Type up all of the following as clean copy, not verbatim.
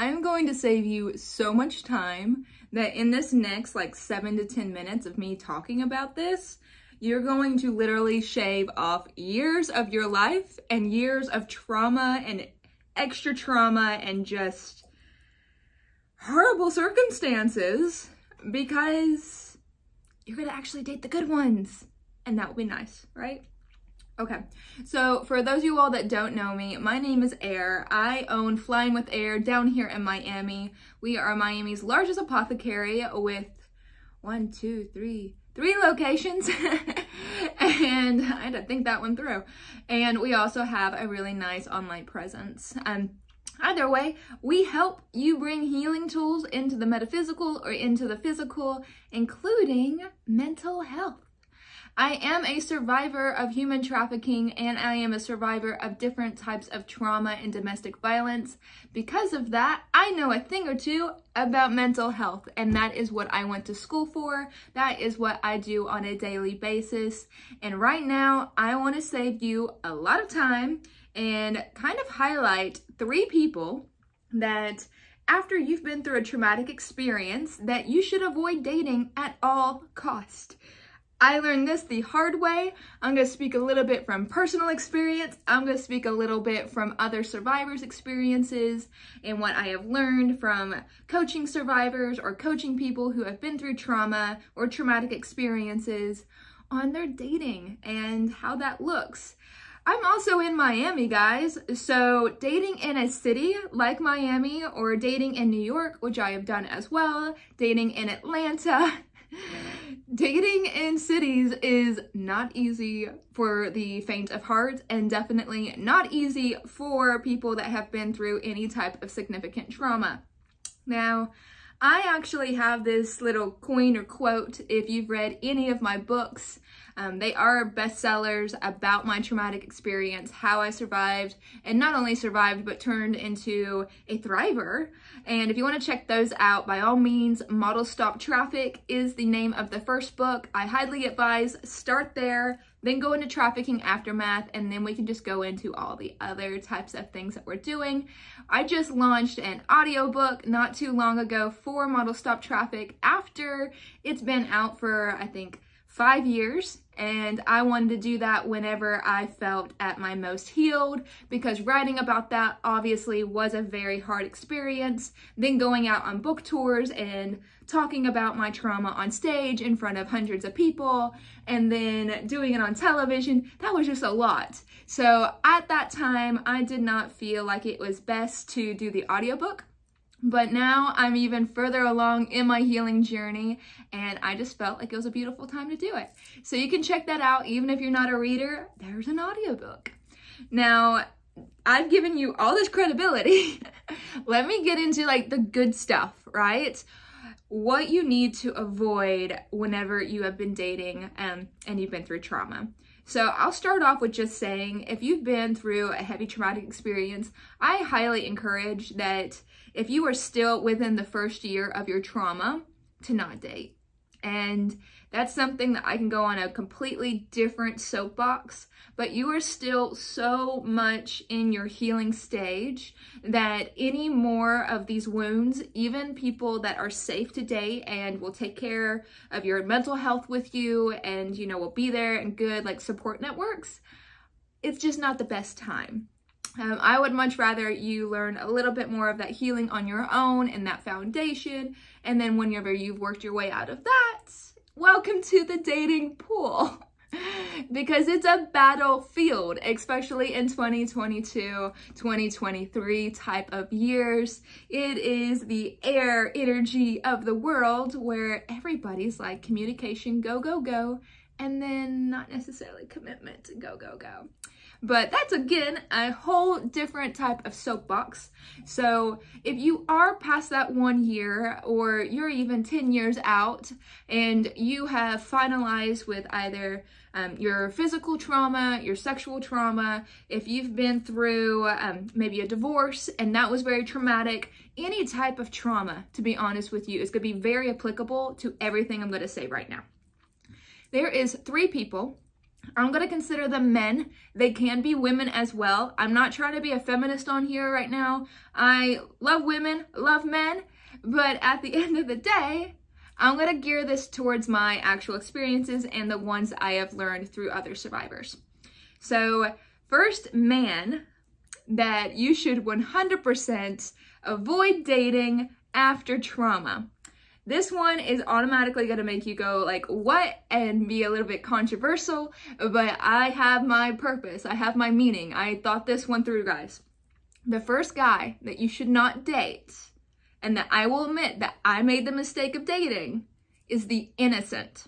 I'm going to save you so much time that in this next like 7 to 10 minutes of me talking about this, you're going to literally shave off years of your life and years of trauma and extra trauma and just horrible circumstances, because you're gonna actually date the good ones, and that would be nice, right? Okay, so for those of you all that don't know me, my name is Air. I own Flying with Air down here in Miami. We are Miami's largest apothecary with 3 locations. And I had to think that one through. And we also have a really nice online presence. Either way, we help you bring healing tools into the metaphysical or into the physical, including mental health. I am a survivor of human trafficking, and I am a survivor of different types of trauma and domestic violence. Because of that, I know a thing or two about mental health, and that is what I went to school for. That is what I do on a daily basis. And right now, I want to save you a lot of time and kind of highlight 3 people that, after you've been through a traumatic experience, that you should avoid dating at all costs. I learned this the hard way. I'm going to speak a little bit from personal experience. I'm going to speak a little bit from other survivors' experiences and what I have learned from coaching survivors or coaching people who have been through trauma or traumatic experiences on their dating and how that looks. I'm also in Miami, guys, so dating in a city like Miami or dating in New York, which I have done as well, dating in Atlanta, dating in cities is not easy for the faint of heart, and definitely not easy for people that have been through any type of significant trauma. Now, I actually have this little coin or quote if you've read any of my books. They are bestsellers about my traumatic experience, how I survived, and not only survived, but turned into a thriver. And if you want to check those out, by all means, Model Stop Traffic is the name of the first book. I highly advise start there, then go into Trafficking Aftermath, and then we can just go into all the other types of things that we're doing. I just launched an audiobook not too long ago for Model Stop Traffic after it's been out for, I think, 5 years, and I wanted to do that whenever I felt at my most healed, because writing about that obviously was a very hard experience. Then going out on book tours and talking about my trauma on stage in front of hundreds of people, and then doing it on television, that was just a lot. So at that time, I did not feel like it was best to do the audiobook. But now I'm even further along in my healing journey, and I just felt like it was a beautiful time to do it. So you can check that out. Even if you're not a reader, there's an audiobook. Now, I've given you all this credibility. Let me get into like the good stuff, right? What you need to avoid whenever you have been dating and you've been through trauma. So I'll start off with just saying, if you've been through a heavy traumatic experience, I highly encourage that if you are still within the first year of your trauma, to not date. And that's something that I can go on a completely different soapbox, but you are still so much in your healing stage that any more of these wounds, even people that are safe to date and will take care of your mental health with you and, you know, will be there and good like support networks, it's just not the best time. I would much rather you learn a little bit more of that healing on your own and that foundation. And then whenever you've worked your way out of that, welcome to the dating pool. Because it's a battlefield, especially in 2022, 2023 type of years. It is the air energy of the world where everybody's like communication, go, go, go, and then not necessarily commitment to go, go, go. But that's, again, a whole different type of soapbox. So if you are past that 1 year, or you're even 10 years out, and you have finalized with either your physical trauma, your sexual trauma, if you've been through maybe a divorce and that was very traumatic, any type of trauma, to be honest with you, is going to be very applicable to everything I'm going to say right now. There is 3 people I'm going to consider them men. They can be women as well. I'm not trying to be a feminist on here right now. I love women, love men, but at the end of the day, I'm going to gear this towards my actual experiences and the ones I have learned through other survivors. So first man that you should 100% avoid dating after trauma. This one is automatically going to make you go like, what? And be a little bit controversial, but I have my purpose. I have my meaning. I thought this one through, guys. The first guy that you should not date, and that I will admit that I made the mistake of dating, is the innocent.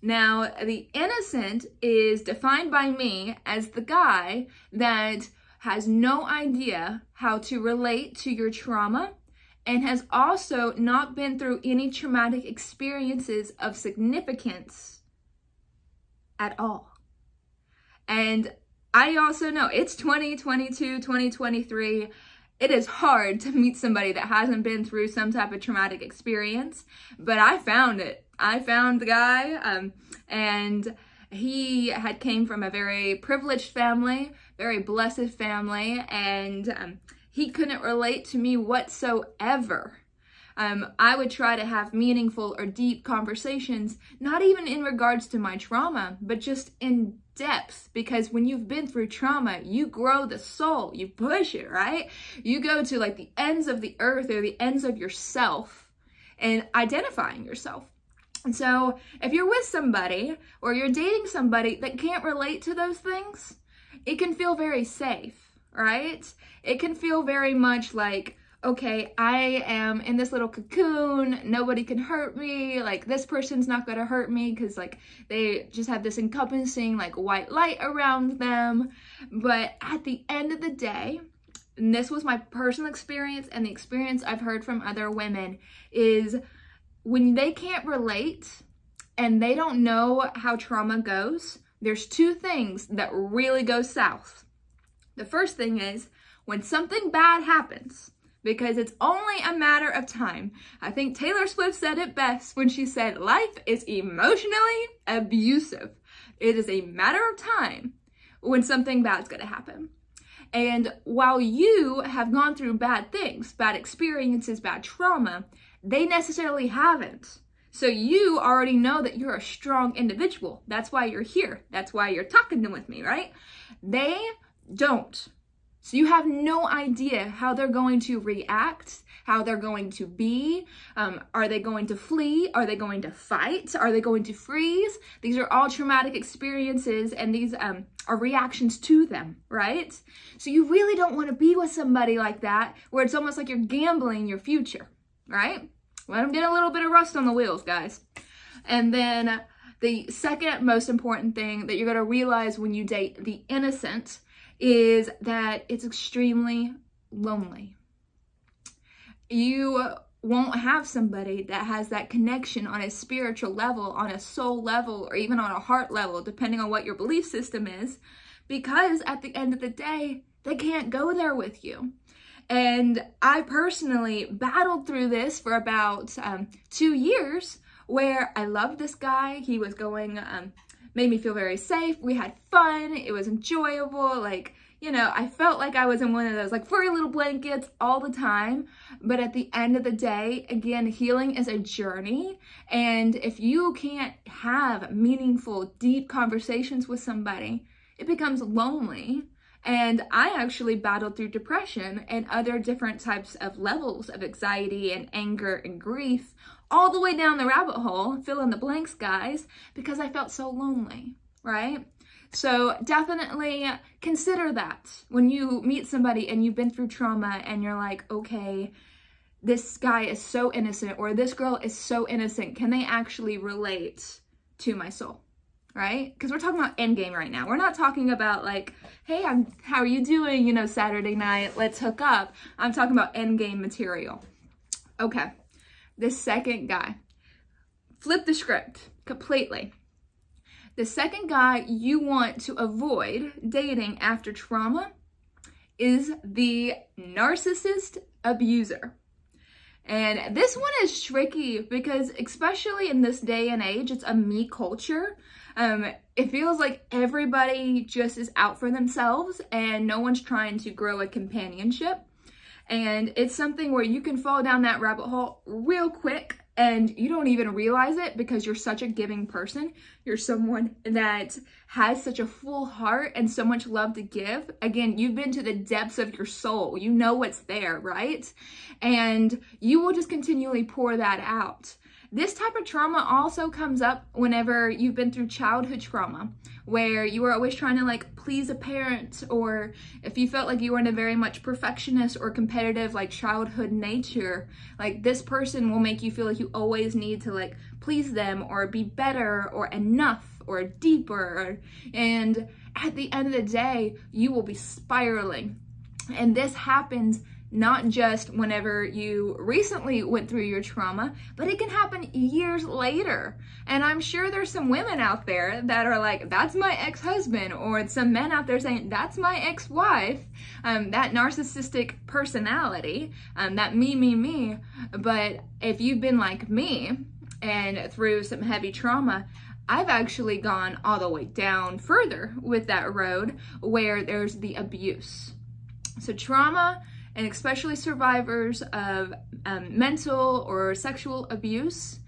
Now, the innocent is defined by me as the guy that has no idea how to relate to your trauma and has also not been through any traumatic experiences of significance at all. And I also know it's 2022, 2023. It is hard to meet somebody that hasn't been through some type of traumatic experience, but I found it. I found the guy, and he had came from a very privileged family, very blessed family, and he couldn't relate to me whatsoever. I would try to have meaningful or deep conversations, not even in regards to my trauma, but just in depth, because when you've been through trauma, you grow the soul, you push it, right? You go to like the ends of the earth or the ends of yourself and identifying yourself. And so if you're with somebody or you're dating somebody that can't relate to those things, it can feel very safe, right? It can feel very much like, okay, I am in this little cocoon, nobody can hurt me, like this person's not gonna hurt me because like they just have this encompassing like white light around them. But at the end of the day, and this was my personal experience and the experience I've heard from other women, is when they can't relate and they don't know how trauma goes, there's two things that really go south. The first thing is when something bad happens, because it's only a matter of time. I think Taylor Swift said it best when she said, life is emotionally abusive. It is a matter of time when something bad's gonna happen. And while you have gone through bad things, bad experiences, bad trauma, they necessarily haven't. So you already know that you're a strong individual. That's why you're here. That's why you're talking with me, right? They don't. So you have no idea how they're going to react, how they're going to be. Are they going to flee? Are they going to fight? Are they going to freeze? These are all traumatic experiences, and these are reactions to them, right? So you really don't want to be with somebody like that, where it's almost like you're gambling your future, right? Let them get a little bit of rust on the wheels, guys. And then the second most important thing that you're going to realize when you date the innocent is that it's extremely lonely. You won't have somebody that has that connection on a spiritual level, on a soul level, or even on a heart level, depending on what your belief system is, because at the end of the day, they can't go there with you. And I personally battled through this for about 2 years, where I loved this guy. He was going, made me feel very safe. We had fun. It was enjoyable. Like, you know, I felt like I was in one of those like furry little blankets all the time. But at the end of the day, again, healing is a journey. And if you can't have meaningful, deep conversations with somebody, it becomes lonely. And I actually battled through depression and other different types of levels of anxiety and anger and grief, all the way down the rabbit hole, fill in the blanks, guys, because I felt so lonely, right? So definitely consider that when you meet somebody and you've been through trauma and you're like, okay, this guy is so innocent, or this girl is so innocent. Can they actually relate to my soul? Right? Because we're talking about endgame right now. We're not talking about like, hey, how are you doing? You know, Saturday night, let's hook up. I'm talking about endgame material. Okay. The second guy, flip the script completely. The second guy you want to avoid dating after trauma is the narcissist abuser. And this one is tricky because especially in this day and age, it's a me culture. it feels like everybody just is out for themselves and no one's trying to grow a companionship. And it's something where you can fall down that rabbit hole real quick and you don't even realize it because you're such a giving person. You're someone that has such a full heart and so much love to give. Again, you've been to the depths of your soul. You know what's there, right? And you will just continually pour that out. This type of trauma also comes up whenever you've been through childhood trauma, where you were always trying to like please a parent, or if you felt like you were in a very much perfectionist or competitive like childhood nature, like this person will make you feel like you always need to like please them or be better or enough or deeper. And at the end of the day, you will be spiraling. And this happens not just whenever you recently went through your trauma, but it can happen years later. And I'm sure there's some women out there that are like, that's my ex-husband, or some men out there saying, that's my ex-wife, that narcissistic personality, that me. But if you've been like me and through some heavy trauma, I've actually gone all the way down further with that road where there's the abuse. So trauma, and especially survivors of mental or sexual abuse,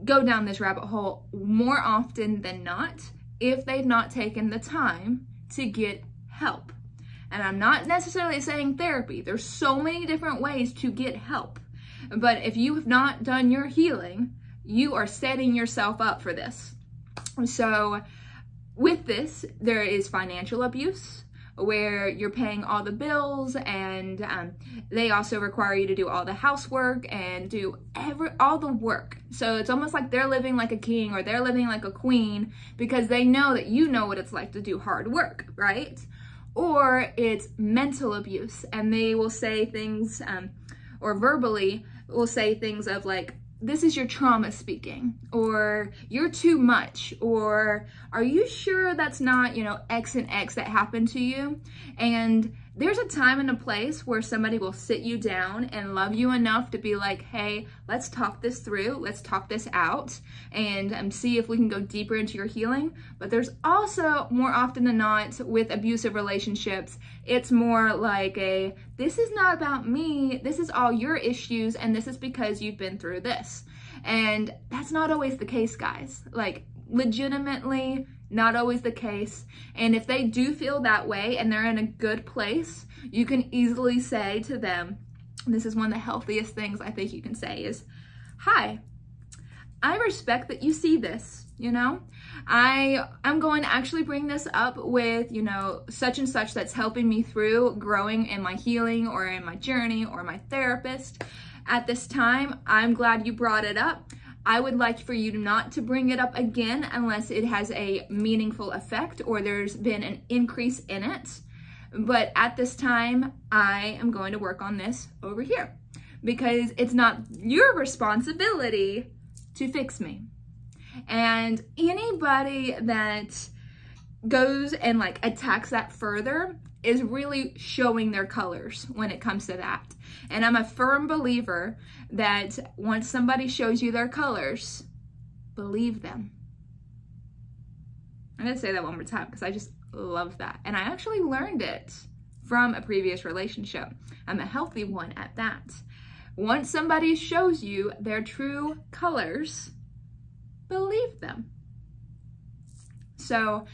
go down this rabbit hole more often than not if they've not taken the time to get help. And I'm not necessarily saying therapy. There's so many different ways to get help. But if you have not done your healing, you are setting yourself up for this. So with this, there is financial abuse, where you're paying all the bills, and they also require you to do all the housework and do all the work. So it's almost like they're living like a king or they're living like a queen because they know that you know what it's like to do hard work, right? Or it's mental abuse, and they will say things, or verbally will say things of like, this is your trauma speaking, or you're too much, or are you sure that's not, you know, X and X that happened to you? And there's a time and a place where somebody will sit you down and love you enough to be like, hey, let's talk this through, let's talk this out, and see if we can go deeper into your healing. But there's also, more often than not, with abusive relationships, it's more like this is not about me, this is all your issues, and this is because you've been through this. And that's not always the case, guys. Like, legitimately not always the case. And if they do feel that way and they're in a good place, you can easily say to them, this is one of the healthiest things I think you can say is, hi, I respect that you see this, you know? I'm going to actually bring this up with, you know, such and such that's helping me through growing in my healing or in my journey or my therapist. At this time, I'm glad you brought it up. I would like for you not to bring it up again unless it has a meaningful effect or there's been an increase in it. But at this time, I am going to work on this over here because it's not your responsibility to fix me. And anybody that goes and like attacks that further is really showing their colors when it comes to that. And I'm a firm believer that once somebody shows you their colors, believe them. I'm gonna say that one more time because I just love that. And I actually learned it from a previous relationship. I'm a healthy one at that. Once somebody shows you their true colors, believe them. So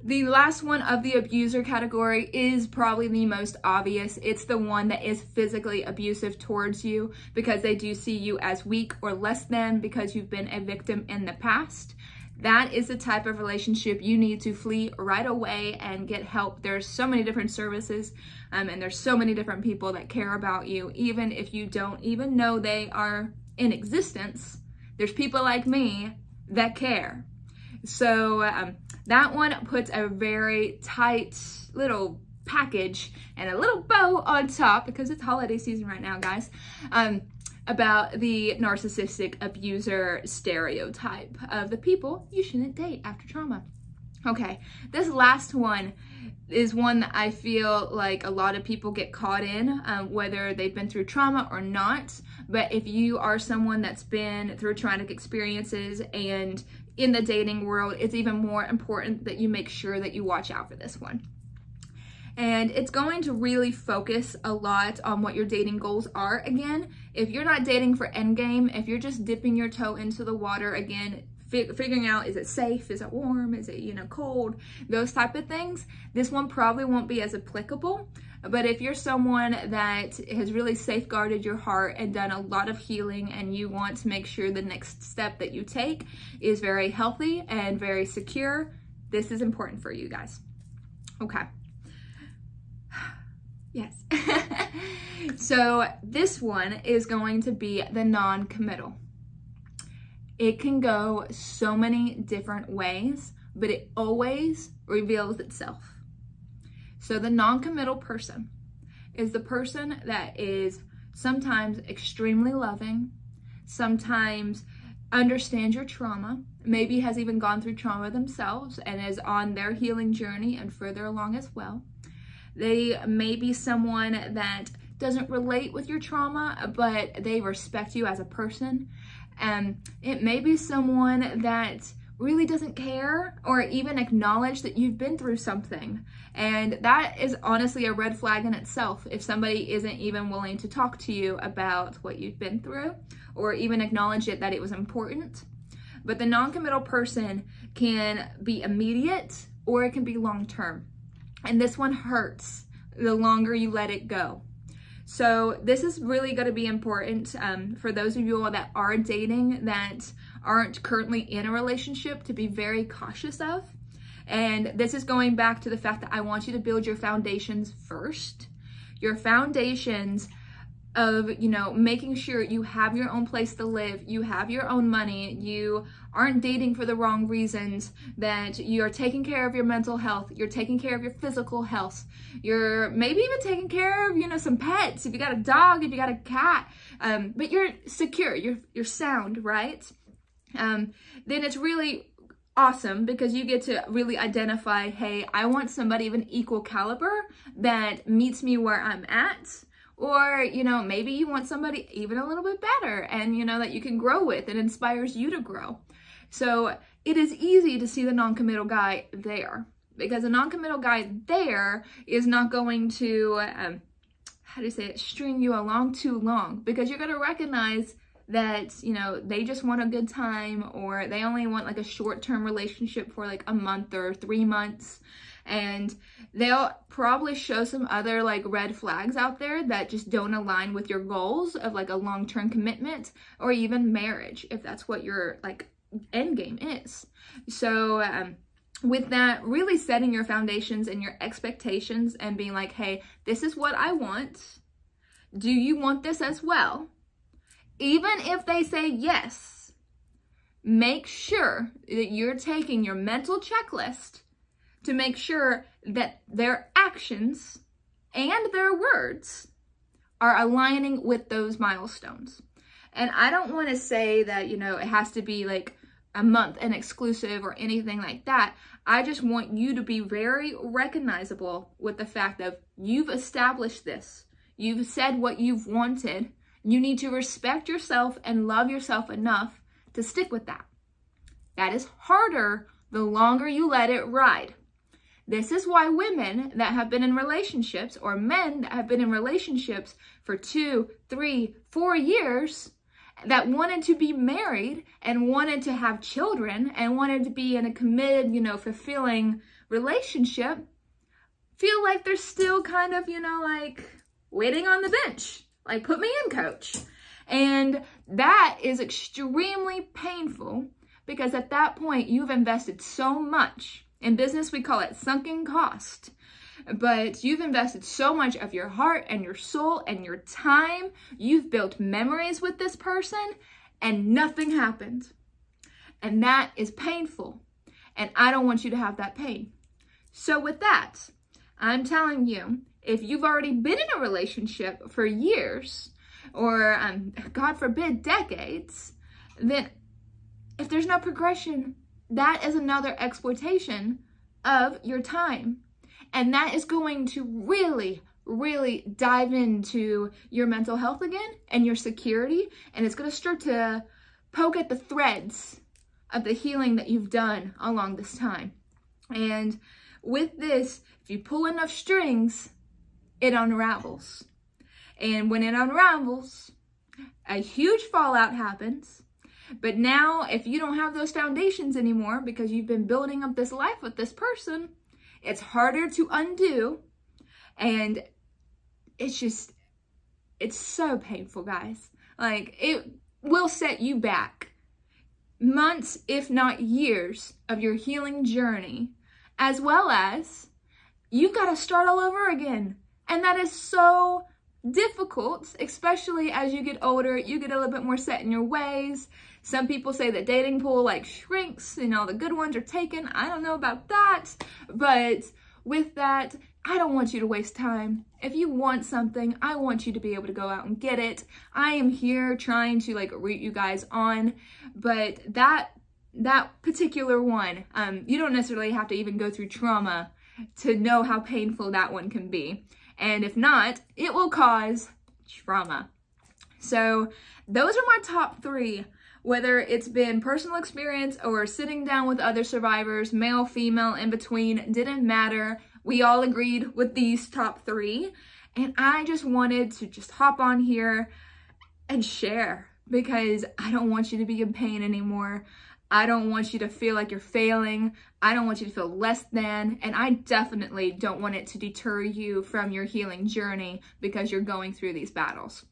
the last one of the abuser category is probably the most obvious. It's the one that is physically abusive towards you because they do see you as weak or less than because you've been a victim in the past. That is the type of relationship you need to flee right away and get help. There's so many different services and there's so many different people that care about you, even if you don't even know they are in existence. There's people like me that care. So that one puts a very tight little package and a little bow on top, because it's holiday season right now, guys, about the narcissistic abuser stereotype of the people you shouldn't date after trauma. Okay, this last one is one that I feel like a lot of people get caught in, whether they've been through trauma or not. But if you are someone that's been through traumatic experiences and in the dating world, it's even more important that you make sure that you watch out for this one. And it's going to really focus a lot on what your dating goals are. Again, if you're not dating for endgame, if you're just dipping your toe into the water, again, figuring out, is it safe, is it warm, is it, you know, cold, those type of things, this one probably won't be as applicable. But if you're someone that has really safeguarded your heart and done a lot of healing, and you want to make sure the next step that you take is very healthy and very secure, this is important for you guys. Okay. Yes. So this one is going to be the non-committal. It can go so many different ways, but it always reveals itself. So the non-committal person is the person that is sometimes extremely loving, sometimes understands your trauma, maybe has even gone through trauma themselves and is on their healing journey and further along as well. They may be someone that doesn't relate with your trauma, but they respect you as a person. And it may be someone that really doesn't care or even acknowledge that you've been through something. And that is honestly a red flag in itself if somebody isn't even willing to talk to you about what you've been through or even acknowledge it, that it was important. But the non-committal person can be immediate or it can be long-term. And this one hurts the longer you let it go. So this is really going to be important for those of you all that are dating, that aren't currently in a relationship, to be very cautious of. And this is going back to the fact that I want you to build your foundations first. Your foundations of, you know, making sure you have your own place to live, you have your own money, you aren't dating for the wrong reasons, that you're taking care of your mental health, you're taking care of your physical health, you're maybe even taking care of, you know, some pets, if you got a dog, if you got a cat, but you're secure, you're sound, right? Then it's really awesome because you get to really identify, hey, I want somebody of an equal caliber that meets me where I'm at. Or, you know, maybe you want somebody even a little bit better and, you know, that you can grow with and inspires you to grow. So it is easy to see the non-committal guy there, because a non-committal guy there is not going to, how do you say it, string you along too long, because you're going to recognize that, you know, they just want a good time, or they only want like a short-term relationship for like a month or 3 months. And they'll probably show some other like red flags out there that just don't align with your goals of like a long-term commitment or even marriage, if that's what your like end game is. So with that, really setting your foundations and your expectations and being like, hey, this is what I want. Do you want this as well? Even if they say yes, make sure that you're taking your mental checklist to make sure that their actions and their words are aligning with those milestones. And I don't want to say that, you know, it has to be like a month and exclusive or anything like that. I just want you to be very recognizable with the fact that you've established this. You've said what you've wanted. You need to respect yourself and love yourself enough to stick with that. That is harder the longer you let it ride. This is why women that have been in relationships, or men that have been in relationships for 2, 3, 4 years, that wanted to be married and wanted to have children and wanted to be in a committed, you know, fulfilling relationship, feel like they're still kind of, you know, like waiting on the bench. Like, put me in, coach. And that is extremely painful, because at that point you've invested so much. In business, we call it sunken cost. But you've invested so much of your heart and your soul and your time. You've built memories with this person and nothing happened. And that is painful. And I don't want you to have that pain. So with that, I'm telling you, if you've already been in a relationship for years, or God forbid, decades, then if there's no progression, that is another exploitation of your time. And that is going to really, really dive into your mental health again and your security. And it's going to start to poke at the threads of the healing that you've done along this time. And with this, if you pull enough strings, it unravels. And when it unravels, a huge fallout happens. But now, if you don't have those foundations anymore because you've been building up this life with this person, it's harder to undo. And it's so painful, guys. Like, it will set you back months, if not years, of your healing journey, as well as you've got to start all over again. And that is so difficult, especially as you get older. You get a little bit more set in your ways. Some people say the dating pool like shrinks and all the good ones are taken. I don't know about that, but with that, I don't want you to waste time. If you want something, I want you to be able to go out and get it. I am here trying to like root you guys on, but that particular one, you don't necessarily have to even go through trauma to know how painful that one can be. And if not, it will cause trauma. So those are my top 3. Whether it's been personal experience or sitting down with other survivors, male, female, in between, didn't matter. We all agreed with these top 3. And I just wanted to just hop on here and share, because I don't want you to be in pain anymore. I don't want you to feel like you're failing. I don't want you to feel less than. And I definitely don't want it to deter you from your healing journey because you're going through these battles.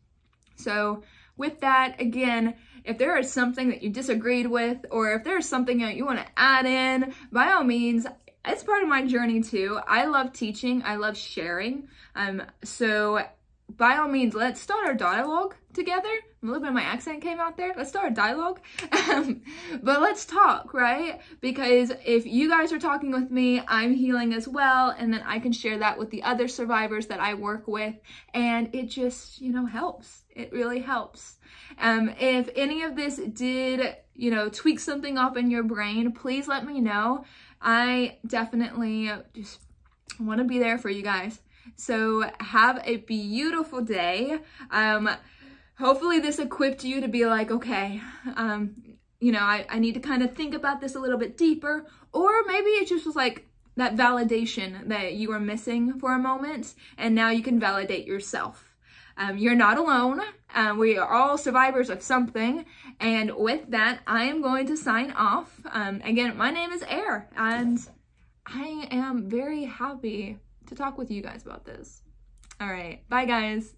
So with that, again, if there is something that you disagreed with, or if there's something that you want to add in, by all means, it's part of my journey too. I love teaching. I love sharing. So by all means, let's start our dialogue together. A little bit of my accent came out there. Let's start a dialogue. But let's talk, right? Because if you guys are talking with me, I'm healing as well. And then I can share that with the other survivors that I work with. And it just, helps. It really helps. If any of this did, tweak something off in your brain, please let me know. I definitely just want to be there for you guys. So have a beautiful day. Hopefully this equipped you to be like, okay, I need to kind of think about this a little bit deeper. Or maybe it just was like that validation that you were missing for a moment, and now you can validate yourself. You're not alone. We are all survivors of something. And with that, I am going to sign off. Again, my name is Air, and I am very happy to talk with you guys about this. All right. Bye, guys.